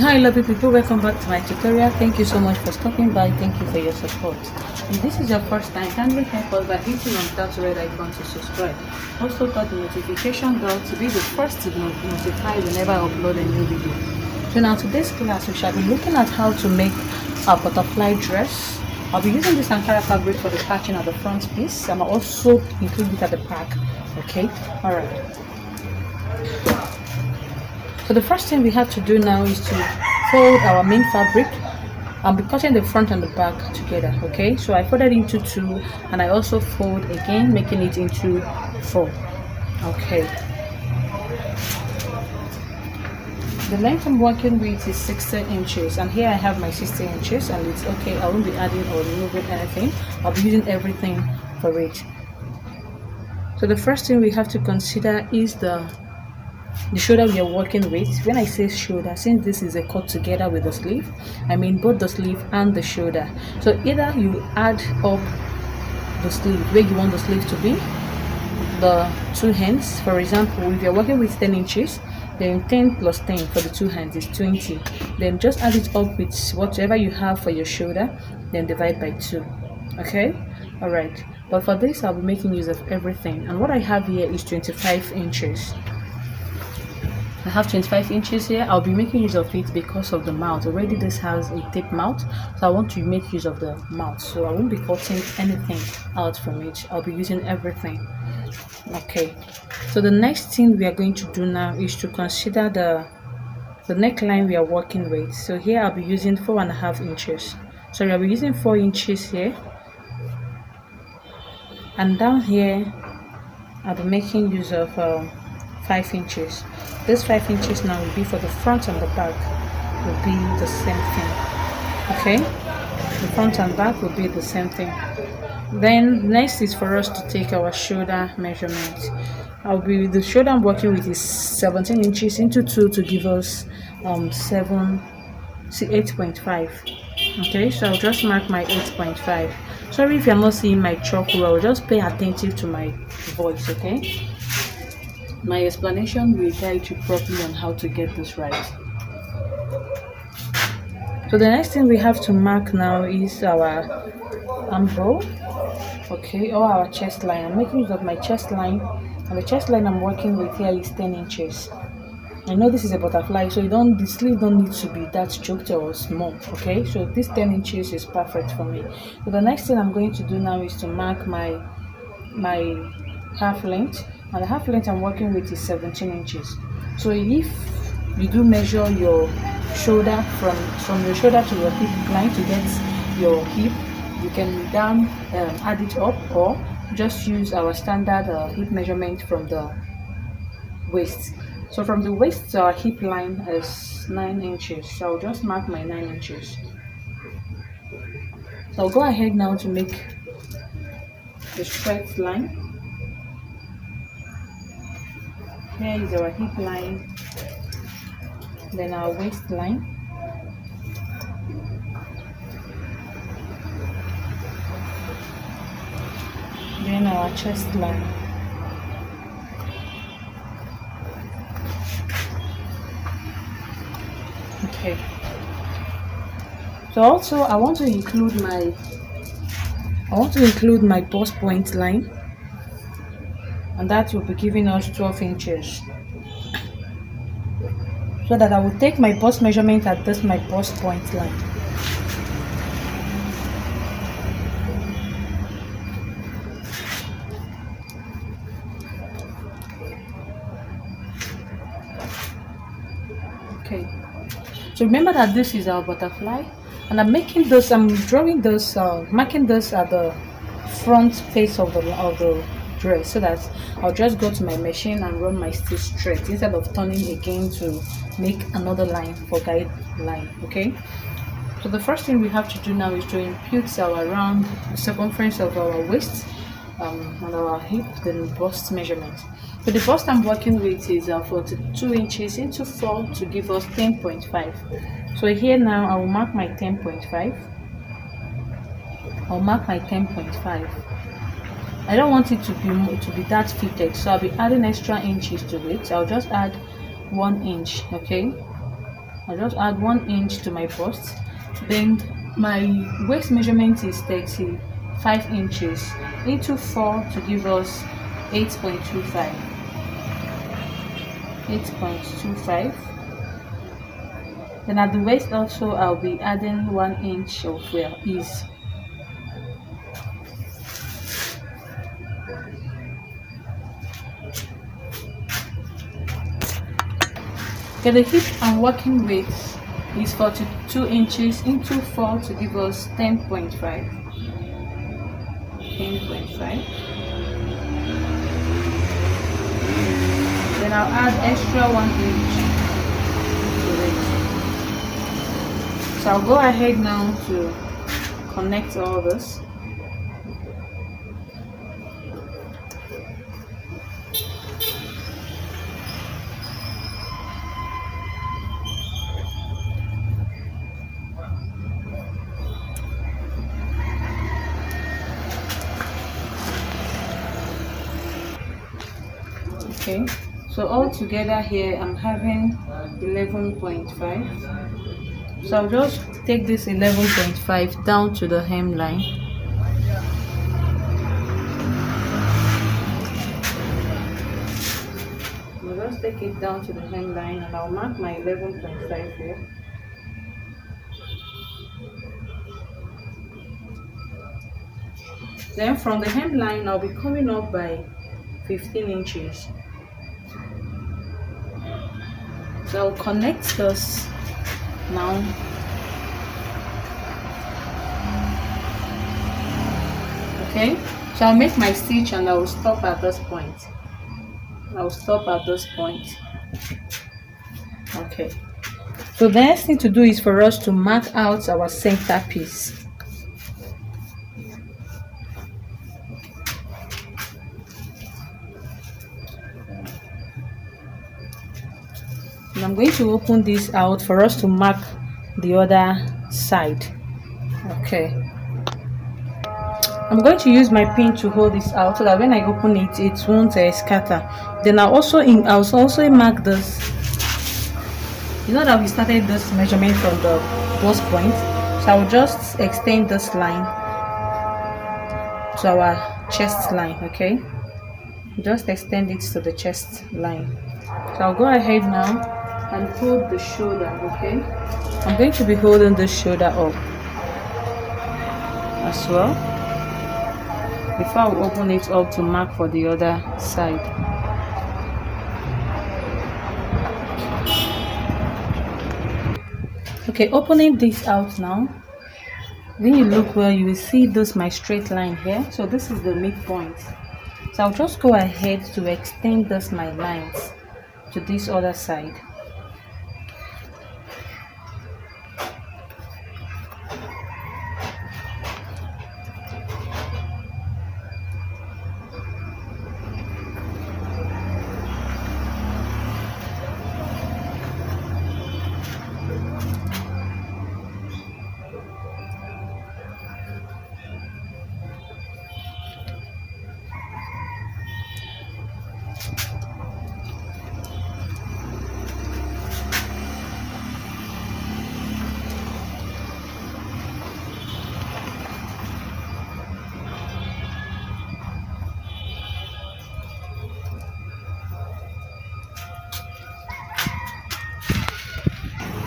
Hi lovely people, welcome back to my tutorial. Thank you so much for stopping by. Thank you for your support. If this is your first time, kindly help us by hitting on that red icon to subscribe. Also tap the notification bell to be the first to be notified whenever I upload a new video. So now today's class we shall be looking at how to make a butterfly dress. I'll be using this Ankara fabric for the patching at the front piece, and I'll also include it at the back. Okay, alright. So the first thing we have to do now is to fold our main fabric. I'll be cutting the front and the back together. Okay, so I folded into two and I also fold again, making it into four. Okay, the length I'm working with is 60 inches, and here I have my 60 inches, and it's okay. I won't be adding or removing anything. I'll be using everything for it. So the first thing we have to consider is the shoulder we are working with. When I say shoulder, since this is a cut together with the sleeve, I mean both the sleeve and the shoulder. So either you add up the sleeve where you want the sleeve to be, the two hands. For example, if you're working with 10 inches, then 10 plus 10 for the two hands is 20. Then just add it up with whatever you have for your shoulder, then divide by 2. Okay, all right. But for this I'll be making use of everything, and what I have here is 25 inches. I have 25 inches here. I'll be making use of it because of the mouth. Already this has a tape mouth, so I want to make use of the mouth, so I won't be cutting anything out from it. I'll be using everything. Okay, so the next thing we are going to do now is to consider the neckline we are working with. So here I'll be using 4.5 inches. So I'll be using 4 inches here, and down here I'll be making use of 5 inches. This 5 inches now will be for the front and the back, will be the same thing. Okay, the front and back will be the same thing. Then next is for us to take our shoulder measurement. The shoulder I'm working with is 17 inches into 2 to give us 8.5. Okay, so I'll just mark my 8.5. Sorry if you're not seeing my chalk well, just pay attention to my voice. Okay, my explanation will guide you properly on how to get this right. So the next thing we have to mark now is our armhole, okay, or our chest line. I'm making use of my chest line, and the chest line I'm working with here is 10 inches. I know this is a butterfly, so the sleeve don't need to be that choked or small. Okay, so this 10 inches is perfect for me. So the next thing I'm going to do now is to mark my half length. And the half length I'm working with is 17 inches. So if you do measure your shoulder from your shoulder to your hip line to get your hip, you can add it up, or just use our standard hip measurement from the waist. So from the waist to our hip line is 9 inches. So I'll just mark my 9 inches. So I'll go ahead now to make the straight line. Here is our hip line, then our waistline, then our chest line. Okay, so also I want to include my bust point line, and that will be giving us 12 inches. So that I will take my bust measurement at this my bust point line. Okay, so remember that this is our butterfly, and I'm marking this at the front face of the dress, so that I'll just go to my machine and run my stitch straight instead of turning again to make another line for guideline. Okay, so the first thing we have to do now is to impute our round circumference of our waist and our hip, the bust measurement. So the bust I'm working with is 42 inches into 4 to give us 10.5. So here now I will mark my 10.5. I'll mark my 10.5. I don't want it to be that fitted, so I'll be adding extra inches to it. I'll just add 1 inch. Okay, I just add 1 inch to my bust. Then my waist measurement is 35 inches into 4 to give us 8.25. 8.25. Then at the waist also I'll be adding 1 inch of ease. Okay, the hip I'm working with is 42 inches into 4 to give us 10.5. 10.5. Then I'll add extra 1 inch to it. So I'll go ahead now to connect all this. Okay, so all together here I'm having 11.5. So I'll just take this 11.5 down to the hemline. I'll just take it down to the hemline and I'll mark my 11.5 here. Then from the hemline I'll be coming up by 15 inches. So I'll connect this now. Okay, so I'll make my stitch and I'll stop at this point. I'll stop at this point. Okay, so the next thing to do is for us to mark out our center piece. And I'm going to open this out for us to mark the other side. Okay, I'm going to use my pin to hold this out so that when I open it, it won't scatter. Then I'll also mark this. You know that we started this measurement from the bust point, so I'll just extend this line to our chest line. Okay, just extend it to the chest line. So I'll go ahead now and hold the shoulder. Okay, I'm going to be holding the shoulder up as well before I open it up to mark for the other side. Okay, opening this out now. When you look well, you will see this my straight line here. So this is the midpoint. So I'll just go ahead to extend this my lines to this other side.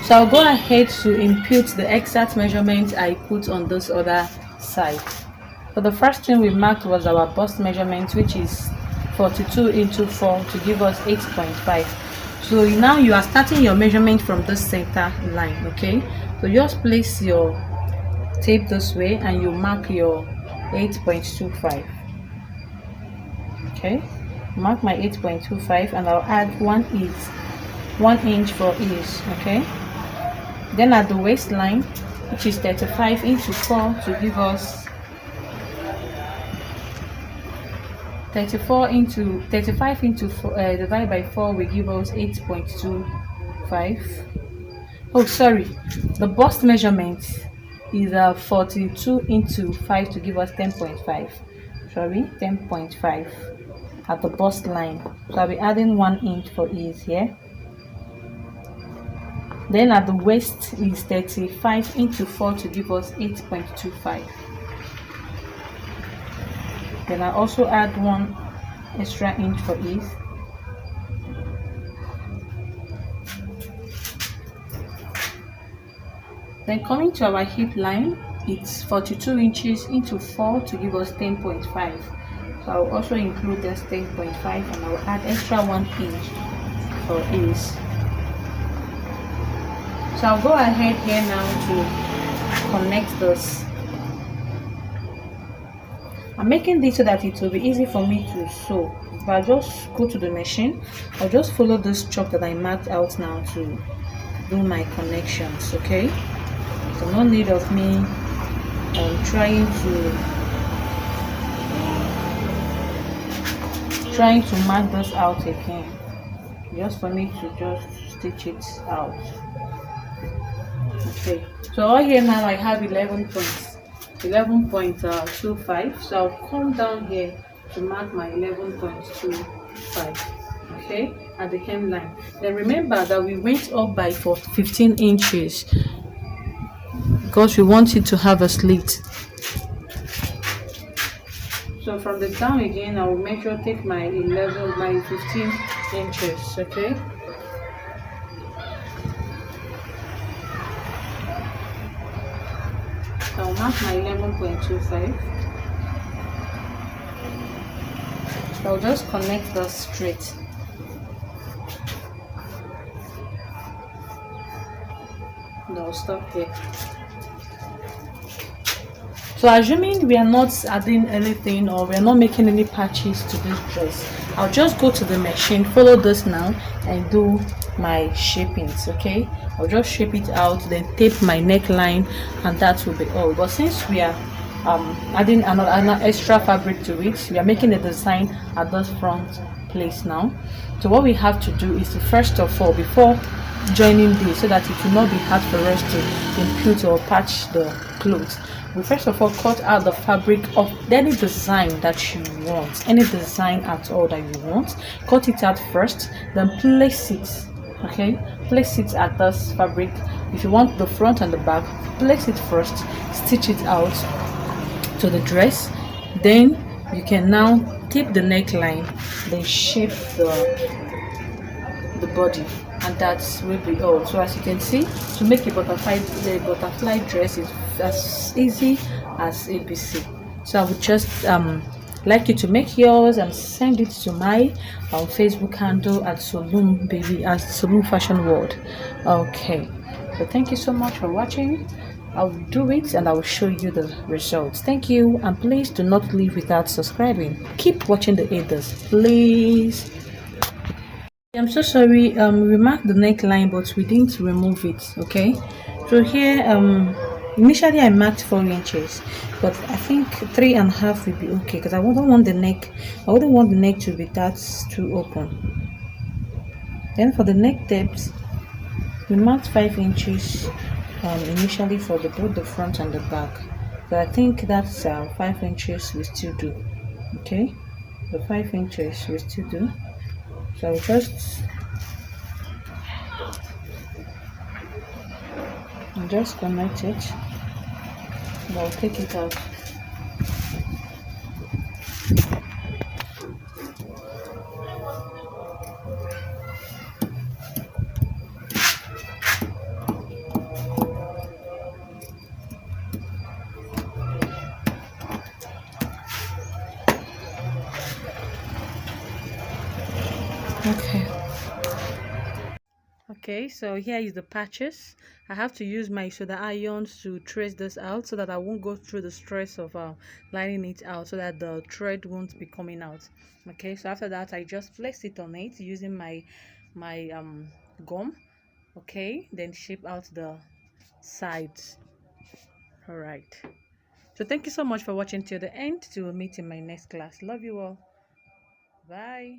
So I'll go ahead to impute the exact measurement I put on this other side. So the first thing we marked was our bust measurement, which is 42 into 4 to give us 8.5. So now you are starting your measurement from the center line. Okay, so just place your tape this way and you mark your 8.25. Okay, mark my 8.25 and I'll add 1 inch for ease. Okay, then at the waistline, which is 35 into 4 to give us 35 into 4 divided by 4 will give us 8.25. Oh, sorry, the bust measurement is 42 into 5 to give us 10.5. Sorry, 10.5 at the bust line. So I'll be adding 1 inch for ease here. Then at the waist is 35 into 4 to give us 8.25. Then I also add 1 extra inch for ease. Then coming to our hip line, it's 42 inches into 4 to give us 10.5. So I'll also include this 10.5 and I'll add extra 1 inch for ease. So I'll go ahead here now to connect this. I'm making this so that it will be easy for me to sew. If I just go to the machine, I'll just follow this chalk that I marked out now to do my connections, okay? So no need of me trying to mark this out again, just for me to just stitch it out. Okay, so all here now I have 11.25. So I'll come down here to mark my 11.25, okay, at the hemline. Then remember that we went up by 15 inches because we want it to have a slit. So from the down again, I will measure, take my 15 inches, okay. I'll mark my 11.25. I'll just connect that straight. And I'll stop here. So assuming we are not adding anything or we are not making any patches to this dress, I'll just go to the machine, follow this now, and do my shapings, okay. I'll just shape it out, then tape my neckline, and that will be all. But since we are adding another extra fabric to it, we are making a design at this front place now. So what we have to do is to, first of all, before joining this, so that it will not be hard for us to impute or patch the clothes, we first of all cut out the fabric of any design that you want, any design at all that you want. Cut it out first, then place it, okay, place it at this fabric. If you want the front and the back, place it first, stitch it out to the dress. Then you can now tape the neckline, then shape the body, and that will be all. So as you can see, to make a butterfly dress is as easy as ABC. So I would just like you to make yours and send it to my Facebook handle at Saloon Baby, at Saloon Fashion World. Okay, so thank you so much for watching. I'll do it and I will show you the results. Thank you, and please do not leave without subscribing. Keep watching the others, please. I'm so sorry, we marked the neckline but we didn't remove it, okay. So here initially I marked 4 inches, but I think 3.5 will be okay, because I wouldn't want the neck to be that too open. Then for the neck depth, we marked 5 inches initially for both the front and the back. So I think that's 5 inches we still do, okay. The 5 inches we still do. So I'll just connect it, and I'll take it out. Okay, so here is the patches. I have to use my soda irons to trace this out so that I won't go through the stress of lining it out, so that the thread won't be coming out. Okay, so after that I just place it on it using my gum, okay, then shape out the sides. All right, so thank you so much for watching till the end. Till we meet in my next class. Love you all. Bye.